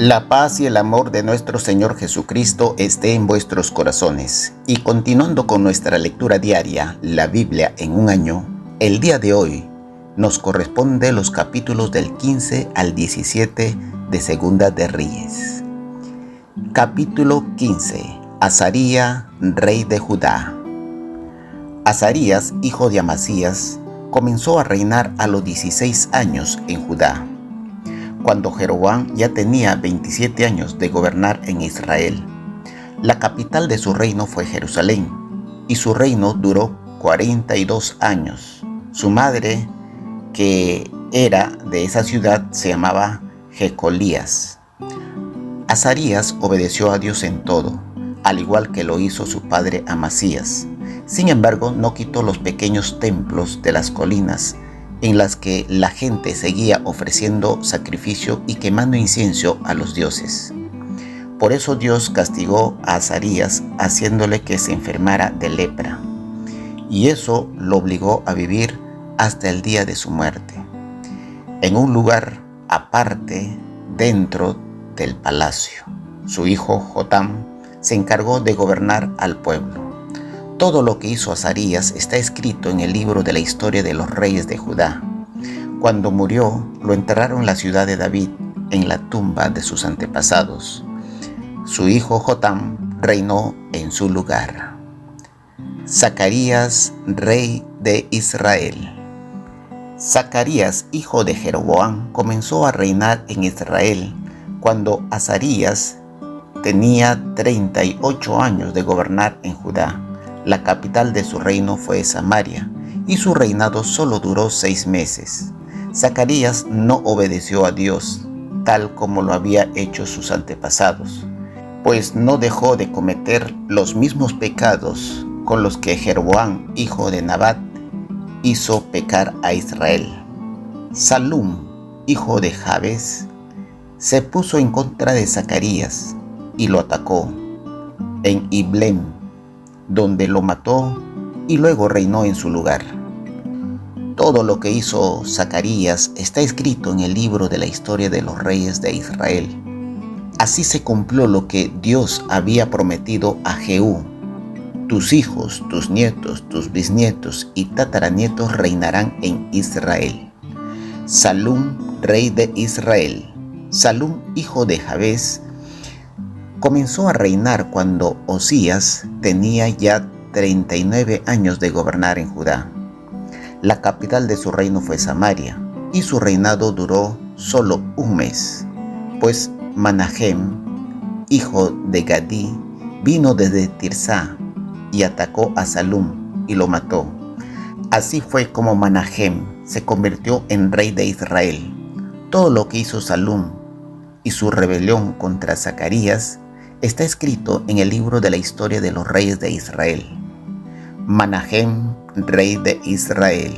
La paz y el amor de nuestro Señor Jesucristo esté en vuestros corazones. Y continuando con nuestra lectura diaria, la Biblia en un año, el día de hoy nos corresponde los capítulos del 15 al 17 de Segunda de Reyes. Capítulo 15. Azarías, rey de Judá. Azarías, hijo de Amasías, comenzó a reinar a los 16 años en Judá, cuando Jeroboam ya tenía 27 años de gobernar en Israel. La capital de su reino fue Jerusalén, y su reino duró 42 años. Su madre, que era de esa ciudad, se llamaba Jecolías. Azarías obedeció a Dios en todo, al igual que lo hizo su padre Amasías. Sin embargo, no quitó los pequeños templos de las colinas en las que la gente seguía ofreciendo sacrificio y quemando incienso a los dioses. Por eso Dios castigó a Azarías haciéndole que se enfermara de lepra, y eso lo obligó a vivir hasta el día de su muerte, en un lugar aparte dentro del palacio. Su hijo Jotam se encargó de gobernar al pueblo. Todo lo que hizo Azarías está escrito en el libro de la historia de los reyes de Judá. Cuando murió, lo enterraron en la ciudad de David, en la tumba de sus antepasados. Su hijo Jotam reinó en su lugar. Zacarías, rey de Israel. Zacarías, hijo de Jeroboam, comenzó a reinar en Israel cuando Azarías tenía 38 años de gobernar en Judá. La capital de su reino fue Samaria, y su reinado solo duró 6 meses. Zacarías no obedeció a Dios, tal como lo había hecho sus antepasados, pues no dejó de cometer los mismos pecados con los que Jeroboam, hijo de Nabat, hizo pecar a Israel. Salum, hijo de Jabes, se puso en contra de Zacarías y lo atacó en Iblem, donde lo mató y luego reinó en su lugar. Todo lo que hizo Zacarías está escrito en el libro de la historia de los reyes de Israel. Así se cumplió lo que Dios había prometido a Jehú: tus hijos, tus nietos, tus bisnietos y tataranietos reinarán en Israel. Salum, rey de Israel. Salum, hijo de Jabes, comenzó a reinar cuando Osías tenía ya 39 años de gobernar en Judá. La capital de su reino fue Samaria, y su reinado duró solo un mes, pues Manahem, hijo de Gadí, vino desde Tirsá y atacó a Salum y lo mató. Así fue como Manahem se convirtió en rey de Israel. Todo lo que hizo Salum y su rebelión contra Zacarías está escrito en el libro de la historia de los reyes de Israel. Manahem, rey de Israel.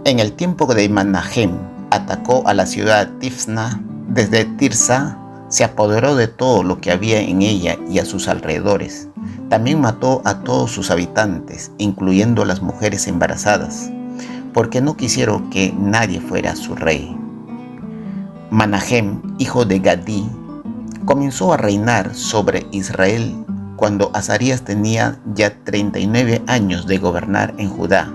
En el tiempo de Manahem, atacó a la ciudad Tifsna. Desde Tirsa se apoderó de todo lo que había en ella y a sus alrededores. También mató a todos sus habitantes, incluyendo a las mujeres embarazadas, porque no quisieron que nadie fuera su rey. Manahem, hijo de Gadí, comenzó a reinar sobre Israel cuando Azarías tenía ya 39 años de gobernar en Judá.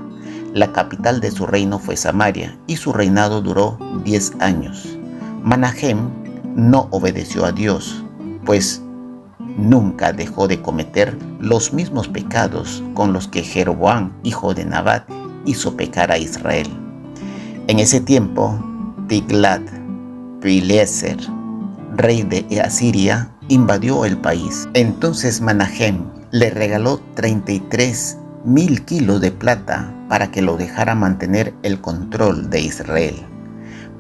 La capital de su reino fue Samaria, y su reinado duró 10 años. Manahem no obedeció a Dios, pues nunca dejó de cometer los mismos pecados con los que Jeroboam, hijo de Nabat, hizo pecar a Israel. En ese tiempo, Tiglat-Pileser, rey de Asiria, invadió el país. Entonces Manahem le regaló 33,000 kilos de plata para que lo dejara mantener el control de Israel.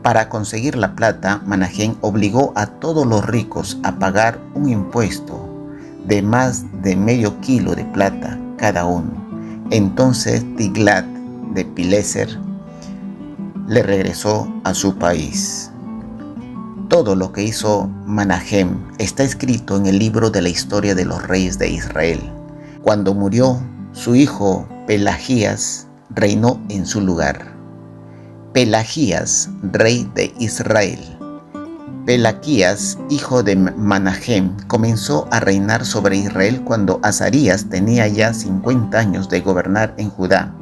Para conseguir la plata, Manahem obligó a todos los ricos a pagar un impuesto de más de medio kilo de plata cada uno. Entonces Tiglat-Pileser le regresó a su país. Todo lo que hizo Manahem está escrito en el libro de la historia de los reyes de Israel. Cuando murió, su hijo Pelagías reinó en su lugar. Pelagías, rey de Israel. Pelaquías, hijo de Manahem, comenzó a reinar sobre Israel cuando Azarías tenía ya 50 años de gobernar en Judá.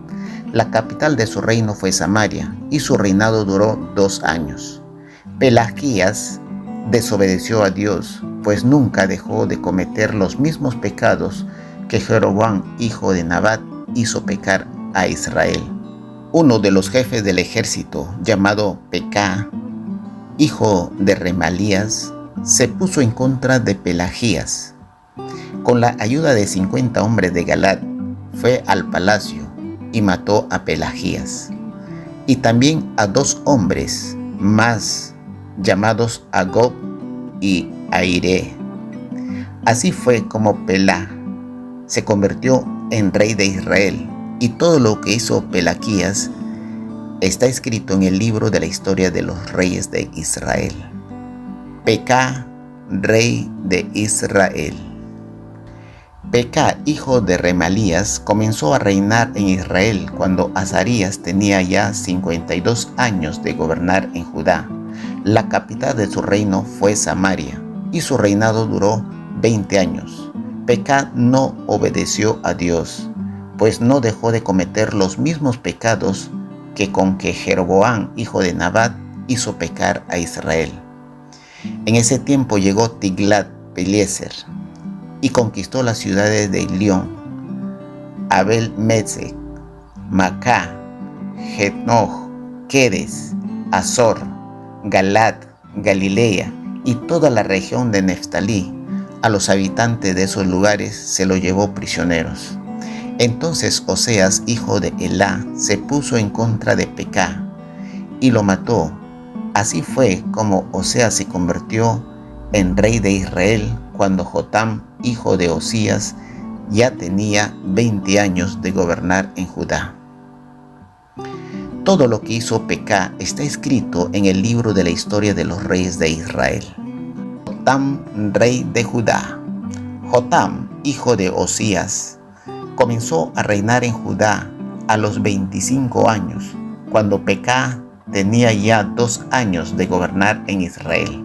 La capital de su reino fue Samaria, y su reinado duró 2 años. Pelaquías desobedeció a Dios, pues nunca dejó de cometer los mismos pecados que Jeroboam, hijo de Nabat, hizo pecar a Israel. Uno de los jefes del ejército, llamado Pekah, hijo de Remalías, se puso en contra de Pelaquías. Con la ayuda de 50 hombres de Galad, fue al palacio y mató a Pelaquías, y también a 2 hombres más llamados Agob y Airé. Así fue como Pelá se convirtió en rey de Israel, y todo lo que hizo Pelaquías está escrito en el libro de la historia de los reyes de Israel. Pekah, rey de Israel. Pekah, hijo de Remalías, comenzó a reinar en Israel cuando Azarías tenía ya 52 años de gobernar en Judá. La capital de su reino fue Samaria, y su reinado duró 20 años. Pekah no obedeció a Dios, pues no dejó de cometer los mismos pecados con que Jeroboam, hijo de Nabat, hizo pecar a Israel. En ese tiempo llegó Tiglat-Pileser y conquistó las ciudades de Ilión, Abel-Metzec, Macá, Genoch, Kedes, Azor, Galad, Galilea y toda la región de Neftalí. A los habitantes de esos lugares se los llevó prisioneros. Entonces Oseas, hijo de Elá, se puso en contra de Pekah y lo mató. Así fue como Oseas se convirtió en rey de Israel cuando Jotam, hijo de Osías, ya tenía 20 años de gobernar en Judá. Todo lo que hizo Pekah está escrito en el libro de la historia de los reyes de Israel. Jotam, rey de Judá. Jotam, hijo de Osías, comenzó a reinar en Judá a los 25 años, cuando Pekah tenía ya 2 años de gobernar en Israel.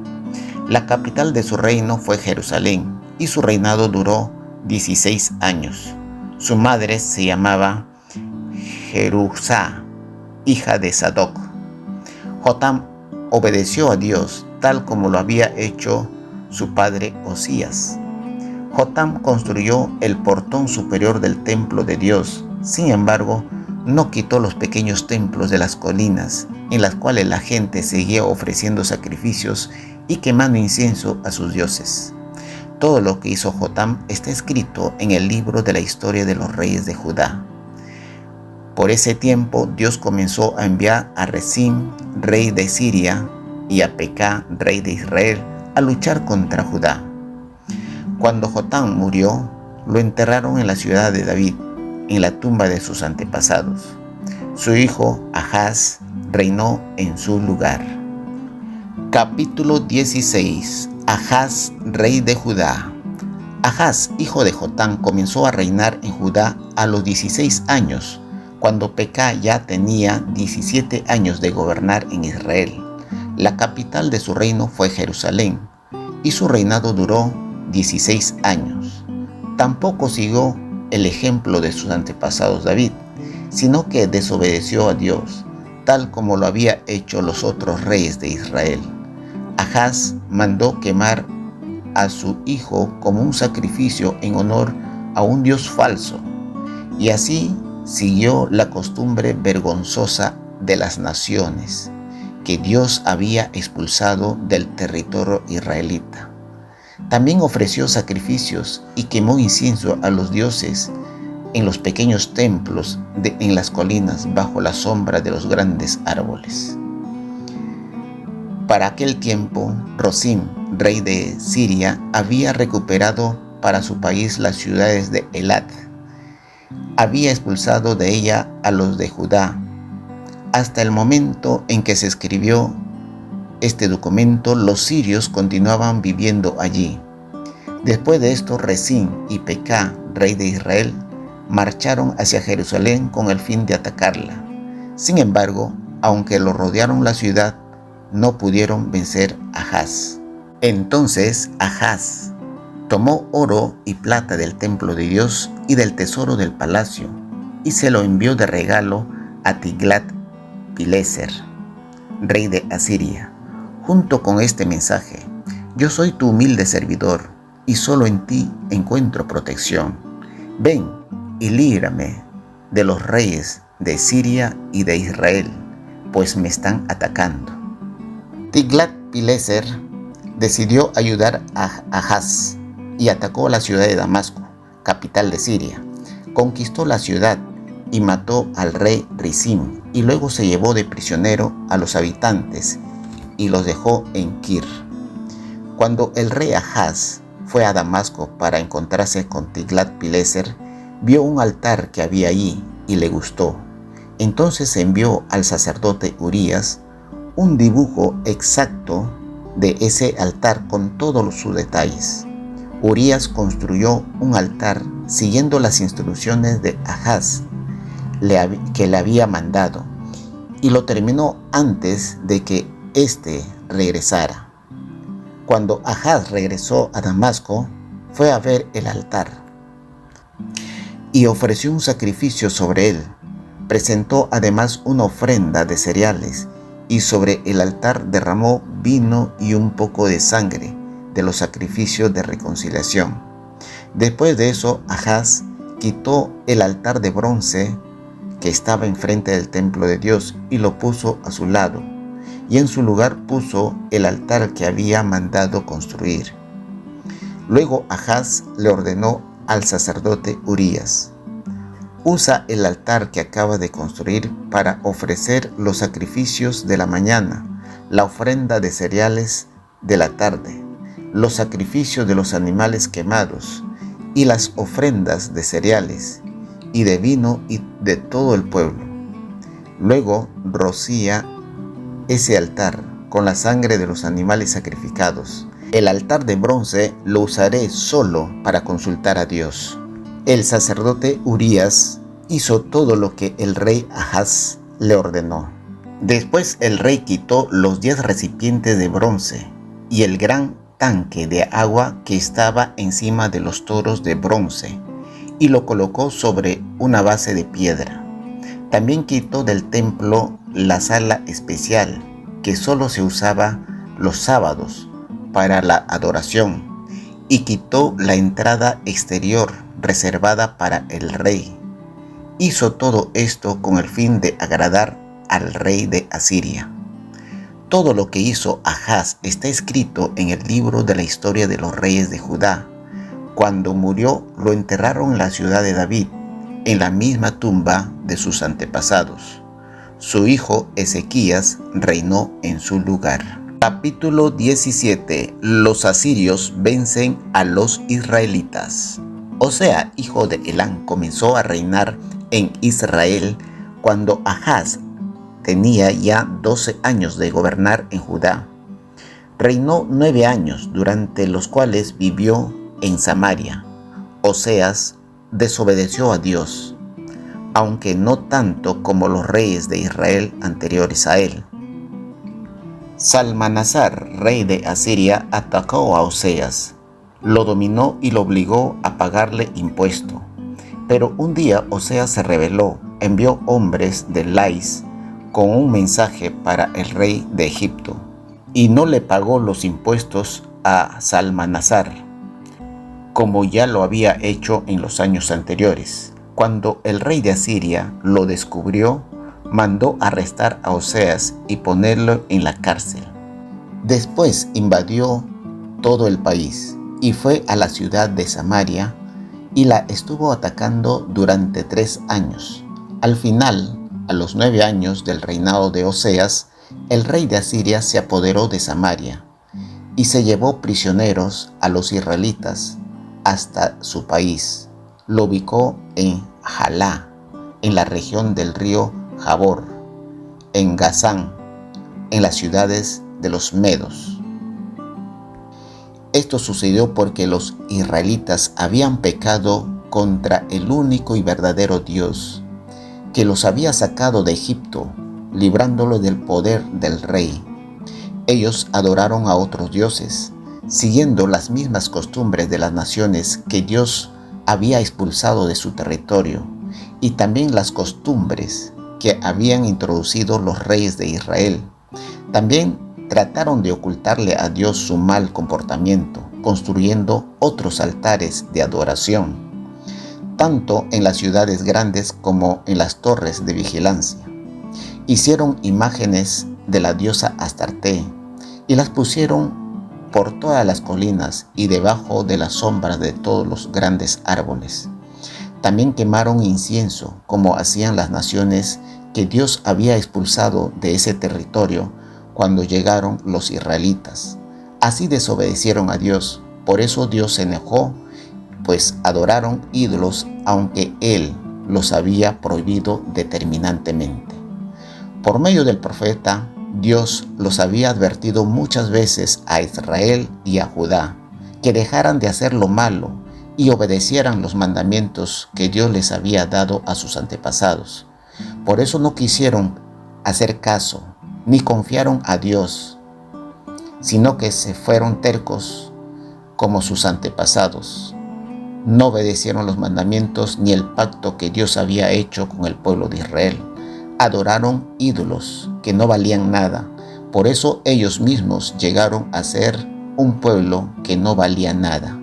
La capital de su reino fue Jerusalén, y su reinado duró 16 años. Su madre se llamaba Jerusá, hija de Sadoc. Jotam obedeció a Dios, tal como lo había hecho su padre Osías. Jotam construyó el portón superior del templo de Dios. Sin embargo, no quitó los pequeños templos de las colinas, en las cuales la gente seguía ofreciendo sacrificios y quemando incienso a sus dioses. Todo lo que hizo Jotam está escrito en el libro de la historia de los reyes de Judá. Por ese tiempo, Dios comenzó a enviar a Rezín, rey de Siria, y a Pekah, rey de Israel, a luchar contra Judá. Cuando Jotam murió, lo enterraron en la ciudad de David, en la tumba de sus antepasados. Su hijo Ahaz reinó en su lugar. Capítulo 16. Ahaz, rey de Judá. Ahaz, hijo de Jotam, comenzó a reinar en Judá a los 16 años, cuando Pekah ya tenía 17 años de gobernar en Israel. La capital de su reino fue Jerusalén, y su reinado duró 16 años. Tampoco siguió el ejemplo de sus antepasados David, sino que desobedeció a Dios, tal como lo había hecho los otros reyes de Israel. Ahaz mandó quemar a su hijo como un sacrificio en honor a un dios falso, y así siguió la costumbre vergonzosa de las naciones que Dios había expulsado del territorio israelita. También ofreció sacrificios y quemó incienso a los dioses en los pequeños templos en las colinas bajo la sombra de los grandes árboles. Para aquel tiempo, Rezín, rey de Siria, había recuperado para su país las ciudades de Elat. Había expulsado de ella a los de Judá. Hasta el momento en que se escribió este documento, los sirios continuaban viviendo allí. Después de esto, Rezín y Pekah, rey de Israel, marcharon hacia Jerusalén con el fin de atacarla. Sin embargo, aunque lo rodearon la ciudad, no pudieron vencer a Ahaz. Entonces Ahaz tomó oro y plata del templo de Dios y del tesoro del palacio, y se lo envió de regalo a Tiglat-Pileser, rey de Asiria, junto con este mensaje: yo soy tu humilde servidor, y solo en ti encuentro protección. Ven y líbrame de los reyes de Siria y de Israel, pues me están atacando. Tiglat-Pileser decidió ayudar a Ahaz y atacó la ciudad de Damasco, capital de Siria. Conquistó la ciudad y mató al rey Rezín, y luego se llevó de prisionero a los habitantes y los dejó en Kir. Cuando el rey Ahaz fue a Damasco para encontrarse con Tiglat-Pileser, vio un altar que había allí y le gustó. Entonces envió al sacerdote Urías un dibujo exacto de ese altar con todos sus detalles. Urías construyó un altar siguiendo las instrucciones de Ahaz que le había mandado, y lo terminó antes de que éste regresara. Cuando Ahaz regresó a Damasco, fue a ver el altar y ofreció un sacrificio sobre él. Presentó además una ofrenda de cereales, y sobre el altar derramó vino y un poco de sangre de los sacrificios de reconciliación. Después de eso, Ahaz quitó el altar de bronce que estaba enfrente del templo de Dios y lo puso a su lado, y en su lugar puso el altar que había mandado construir. Luego Ahaz le ordenó al sacerdote Urías: usa el altar que acaba de construir para ofrecer los sacrificios de la mañana, la ofrenda de cereales de la tarde, los sacrificios de los animales quemados y las ofrendas de cereales y de vino y de todo el pueblo. Luego rocía ese altar con la sangre de los animales sacrificados. El altar de bronce lo usaré solo para consultar a Dios. El sacerdote Urías hizo todo lo que el rey Ahaz le ordenó. Después el rey quitó los 10 recipientes de bronce y el gran tanque de agua que estaba encima de los toros de bronce, y lo colocó sobre una base de piedra. También quitó del templo la sala especial, que solo se usaba los sábados para la adoración, y quitó la entrada exterior reservada para el rey. Hizo todo esto con el fin de agradar al rey de Asiria. Todo lo que hizo Ahaz está escrito en el libro de la historia de los reyes de Judá. Cuando murió, lo enterraron en la ciudad de David, en la misma tumba de sus antepasados. Su hijo Ezequías reinó en su lugar. Capítulo 17. Los asirios vencen a los israelitas. Osea, hijo de Elán, comenzó a reinar en Israel cuando Ahaz tenía ya 12 años de gobernar en Judá. Reinó 9 años, durante los cuales vivió en Samaria. Oseas desobedeció a Dios, aunque no tanto como los reyes de Israel anteriores a él. Salmanasar, rey de Asiria, atacó a Oseas, lo dominó y lo obligó a pagarle impuesto. Pero un día Oseas se rebeló, envió hombres de Lais con un mensaje para el rey de Egipto, y no le pagó los impuestos a Salmanasar, como ya lo había hecho en los años anteriores. Cuando el rey de Asiria lo descubrió, mandó arrestar a Oseas y ponerlo en la cárcel. Después invadió todo el país y fue a la ciudad de Samaria y la estuvo atacando durante 3 años. Al final, a los 9 años del reinado de Oseas, el rey de Asiria se apoderó de Samaria y se llevó prisioneros a los israelitas hasta su país. Lo ubicó en Jalá, en la región del río Jabor, en Gazán, en las ciudades de los medos. Esto sucedió porque los israelitas habían pecado contra el único y verdadero Dios, que los había sacado de Egipto, librándolo del poder del rey. Ellos adoraron a otros dioses, siguiendo las mismas costumbres de las naciones que Dios había expulsado de su territorio, y también las costumbres que habían introducido los reyes de Israel. También trataron de ocultarle a Dios su mal comportamiento, construyendo otros altares de adoración, tanto en las ciudades grandes como en las torres de vigilancia. Hicieron imágenes de la diosa Astarte y las pusieron por todas las colinas y debajo de las sombras de todos los grandes árboles. También quemaron incienso, como hacían las naciones que Dios había expulsado de ese territorio cuando llegaron los israelitas. Así desobedecieron a Dios, por eso Dios se enojó, pues adoraron ídolos aunque Él los había prohibido determinantemente. Por medio del profeta, Dios los había advertido muchas veces a Israel y a Judá que dejaran de hacer lo malo y obedecieran los mandamientos que Dios les había dado a sus antepasados. Por eso no quisieron hacer caso, ni confiaron a Dios, sino que se fueron tercos como sus antepasados. No obedecieron los mandamientos ni el pacto que Dios había hecho con el pueblo de Israel. Adoraron ídolos que no valían nada. Por eso ellos mismos llegaron a ser un pueblo que no valía nada.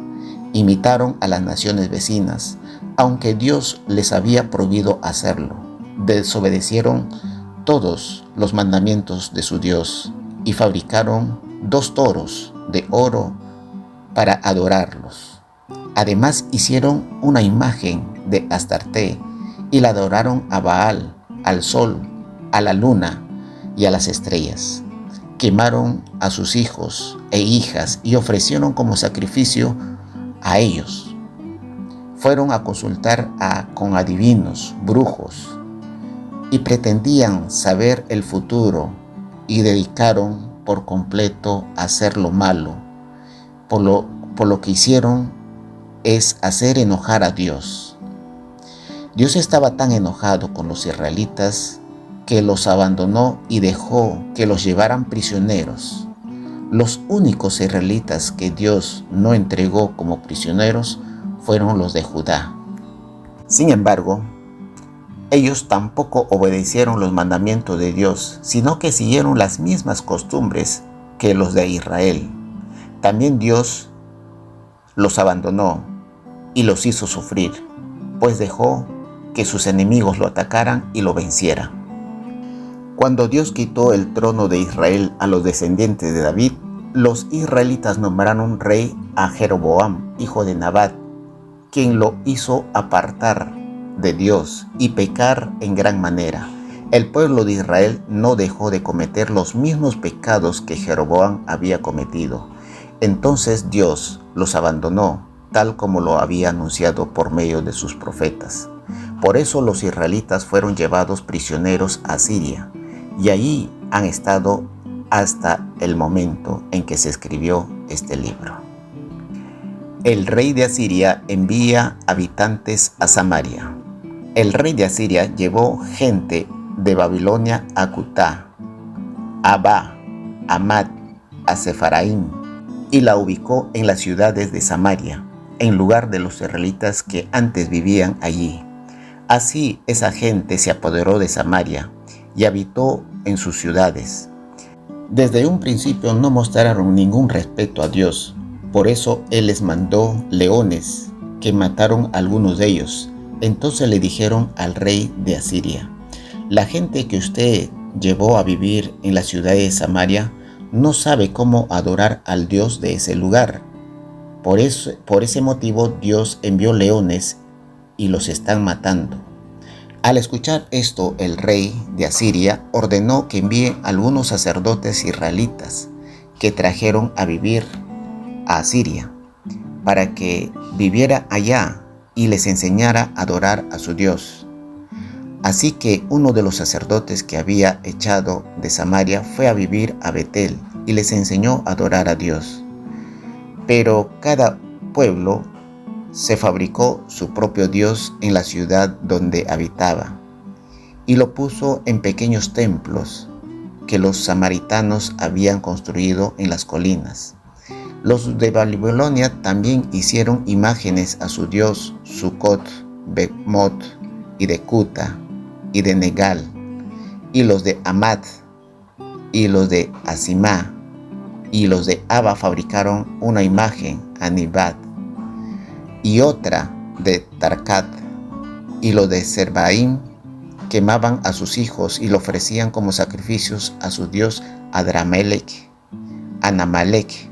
Imitaron a las naciones vecinas, aunque Dios les había prohibido hacerlo. Desobedecieron todos los mandamientos de su Dios y fabricaron 2 toros de oro para adorarlos. Además hicieron una imagen de Astarte y la adoraron a Baal, al sol, a la luna y a las estrellas. Quemaron a sus hijos e hijas y ofrecieron como sacrificio a ellos. Fueron a consultar con adivinos, brujos, y pretendían saber el futuro y dedicaron por completo a hacer lo malo. Por lo que hicieron es hacer enojar a Dios. Dios estaba tan enojado con los israelitas que los abandonó y dejó que los llevaran prisioneros. Los únicos israelitas que Dios no entregó como prisioneros fueron los de Judá. Sin embargo, ellos tampoco obedecieron los mandamientos de Dios, sino que siguieron las mismas costumbres que los de Israel. También Dios los abandonó y los hizo sufrir, pues dejó que sus enemigos lo atacaran y lo vencieran. Cuando Dios quitó el trono de Israel a los descendientes de David, los israelitas nombraron rey a Jeroboam, hijo de Nabat, quien lo hizo apartar de Dios y pecar en gran manera. El pueblo de Israel no dejó de cometer los mismos pecados que Jeroboam había cometido. Entonces Dios los abandonó, tal como lo había anunciado por medio de sus profetas. Por eso los israelitas fueron llevados prisioneros a Siria, y allí han estado hasta el momento en que se escribió este libro. El rey de Asiria envía habitantes a Samaria. El rey de Asiria llevó gente de Babilonia a Cutá, a Abá, a Amat, a Sefaraim, y la ubicó en las ciudades de Samaria, en lugar de los israelitas que antes vivían allí. Así esa gente se apoderó de Samaria y habitó en sus ciudades. Desde un principio no mostraron ningún respeto a Dios, por eso Él les mandó leones que mataron a algunos de ellos. Entonces le dijeron al rey de Asiria: la gente que usted llevó a vivir en la ciudad de Samaria no sabe cómo adorar al Dios de ese lugar. Por ese motivo Dios envió leones y los están matando. Al escuchar esto, el rey de Asiria ordenó que envíen algunos sacerdotes israelitas que trajeron a vivir a Asiria, para que viviera allá y les enseñara a adorar a su Dios. Así que uno de los sacerdotes que había echado de Samaria fue a vivir a Betel y les enseñó a adorar a Dios. Pero cada pueblo se fabricó su propio Dios en la ciudad donde habitaba y lo puso en pequeños templos que los samaritanos habían construido en las colinas. Los de Babilonia también hicieron imágenes a su dios Sucot, Bemot, y de Cuta, y de Negal, y los de Amat, y los de Asimá, y los de Abba fabricaron una imagen a Nibat, y otra de Tarcat, y los de Serbaim quemaban a sus hijos y lo ofrecían como sacrificios a su dios Adramelech, Anamalech.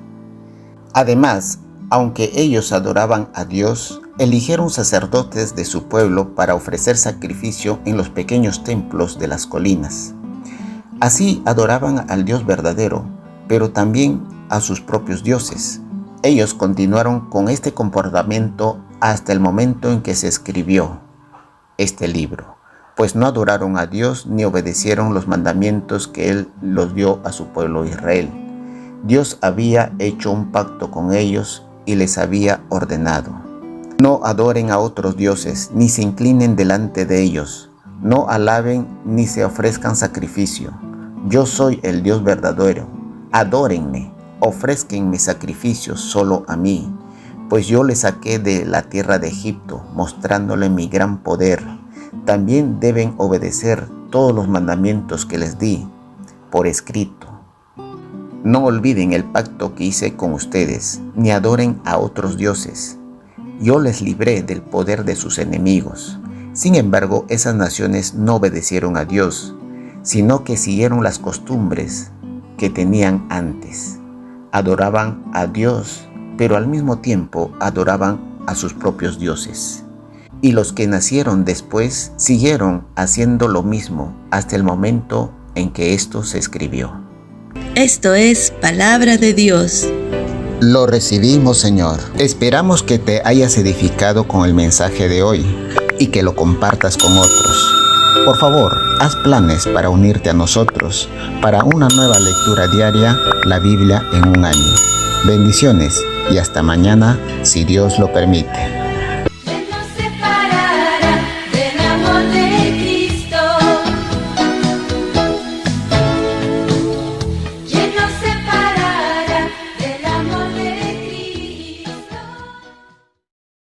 Además, aunque ellos adoraban a Dios, eligieron sacerdotes de su pueblo para ofrecer sacrificio en los pequeños templos de las colinas. Así adoraban al Dios verdadero, pero también a sus propios dioses. Ellos continuaron con este comportamiento hasta el momento en que se escribió este libro, pues no adoraron a Dios ni obedecieron los mandamientos que Él los dio a su pueblo Israel. Dios había hecho un pacto con ellos y les había ordenado: no adoren a otros dioses, ni se inclinen delante de ellos, no alaben ni se ofrezcan sacrificio. Yo soy el Dios verdadero, adórenme, ofrézcanme sacrificios solo a mí, pues yo les saqué de la tierra de Egipto, mostrándole mi gran poder. También deben obedecer todos los mandamientos que les di por escrito. No olviden el pacto que hice con ustedes, ni adoren a otros dioses. Yo les libré del poder de sus enemigos. Sin embargo, esas naciones no obedecieron a Dios, sino que siguieron las costumbres que tenían antes. Adoraban a Dios, pero al mismo tiempo adoraban a sus propios dioses. Y los que nacieron después siguieron haciendo lo mismo hasta el momento en que esto se escribió. Esto es palabra de Dios. Lo recibimos, Señor. Esperamos que te hayas edificado con el mensaje de hoy y que lo compartas con otros. Por favor, haz planes para unirte a nosotros para una nueva lectura diaria, la Biblia en un año. Bendiciones y hasta mañana, si Dios lo permite.